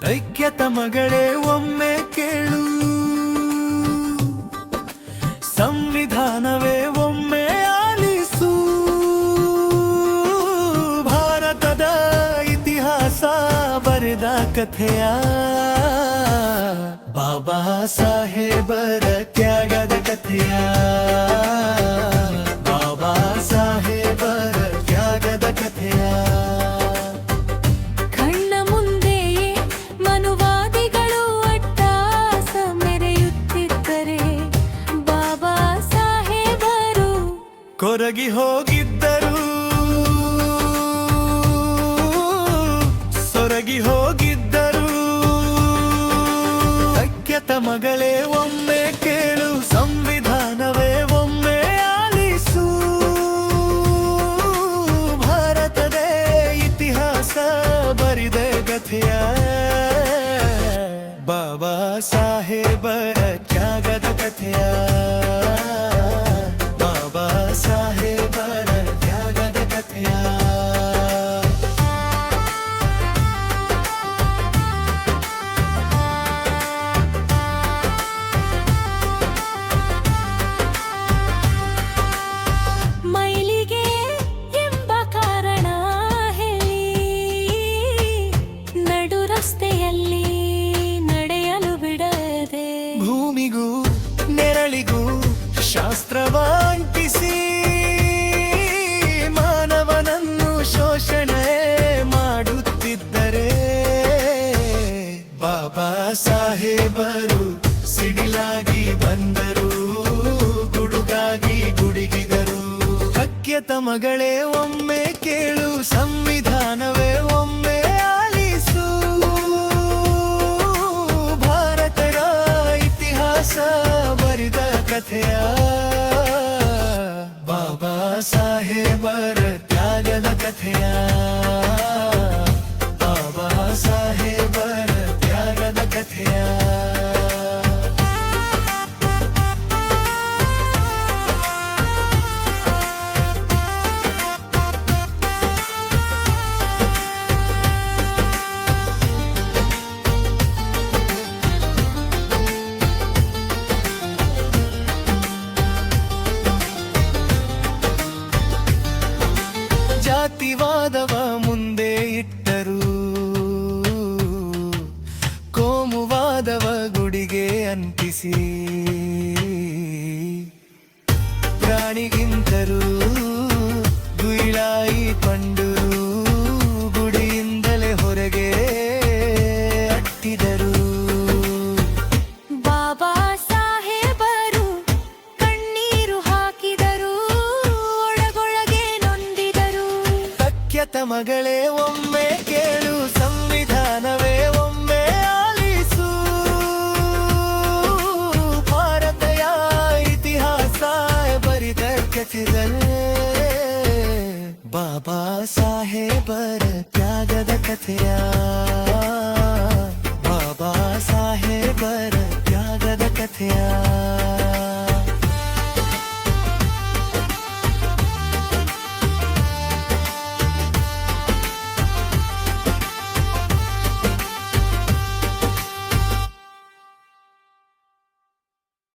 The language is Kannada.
ಐಕ್ಯತ ಮಗಳೇ ಒಮ್ಮೆ ಕೇಳು, ಸಂವಿಧಾನವೇ ಒಮ್ಮೆ ಆಲಿಸು. ಭಾರತದ ಇತಿಹಾಸ ಬರೆದ ಕಥೆಯ ಬಾಬಾ ಸಾಹೇಬರ ತ್ಯಾಗದ ಕಥೆಯ, ಬಾಬಾ ಸಾಹೇಬರ ತ್ಯಾಗದ ಕಥೆಯ. ಕಣ್ಣ ಮುಂದೆಯೇ ಮನುವಾದಿಗಳು ಅಟ್ಟಾಸ ಮೆರೆಯುತ್ತಿದ್ದರೆ ಬಾಬಾ ಸಾಹೇಬರು ಕೊರಗಿ ಹೋಗಿದ್ದರು, ಸೊರಗಿ ಹೋಗಿದ್ದರು. ಐಕ್ಯತ ಮಗಳೇ ಒಮ್ಮೆ ಕೇಳು, ಸಂವಿಧಾನವೇ ಒಮ್ಮೆ ಆಲಿಸು. ಭಾರತದ ಇತಿಹಾಸ ಬರಿದ ಕಥೆಯ ಬಾಬಾ ಸಾಹೇಬರ ತ್ಯಾಗದ ಕಥೆಯ, ಬಾಬಾ ಸಾಹೇಬರ ತ್ಯಾಗದ ಕಥೆಯ. ಮೈಲಿಗೆ ಎಂಬ ಕಾರಣ ಹೇಳಿ ನಡು ರಸ್ತೆಯಲ್ಲಿ ನಡೆಯಲು ಬಿಡದೆ ಭೂಮಿಗೂ ನೆರಳಿಗೂ ಶಾಸ್ತ್ರವ ಅಂಟಿಸಿ ಮಾನವನನ್ನು ಶೋಷಣೆ ಮಾಡುತ್ತಿದ್ದರೆ ಬಾಬಾ ಸಾಹೇಬರು ಸಿಡಿಲಾಗಿ ಬಂದರು, ಗುಡುಗಾಗಿ ಗುಡುಗಿದರು. ಐಕ್ಯತ ಮಗಳೇ ಒಮ್ಮೆ ಕೇಳು, ಸಂವಿಧಾನವೇ ಒಮ್ಮೆ ಆಲಿಸು. ಭಾರತದ ಇತಿಹಾಸ ಬರಿದ ಕಥೆಯ ಬಾಬಾ ಸಾಹೇಬರ ತ್ಯಾಗದ ಕಥೆಯ, ಬಾಬಾ ಸಾಹೇಬರ ತ್ಯಾಗದ ಕಥೆಯ. ಜಾತಿವಾದವ ಮುಂದೆ ಇಟ್ಟರು, ಕೋಮುವಾದವ ಗುಡಿಗೆ ಅಂಟಿಸಿ ಪ್ರಾಣಿಗಿಂತರೂ ಗುಯಿಳಾಯಿ ಕಂಡರು, ಗುಡಿಯಿಂದಲೇ ಹೊರಗೆ ಅಟ್ಟಿದರು. ಬಾಬಾ ಸಾಹೇಬರು ಕಣ್ಣೀರು ಹಾಕಿದರು, ಒಳಗೊಳಗೆ ನೊಂದಿದರು. ಐಕ್ಯತ ಮಗಳೇ ಒಮ್ಮೆ ಕೇಳು, ಸಂವಿಧಾನವೇ ಒಮ್ಮೆ ಆಲಿಸು. ಭಾರತದ ಇತಿಹಾಸ ಬರಿದ ಕಥೆಗಳೇ ಬಾಬಾ ಸಾಹೇಬರ ತ್ಯಾಗದ ಕಥೆಯ, ಬಾಬಾ ಸಾಹೇಬರ ತ್ಯಾಗದ ಕಥೆಯ.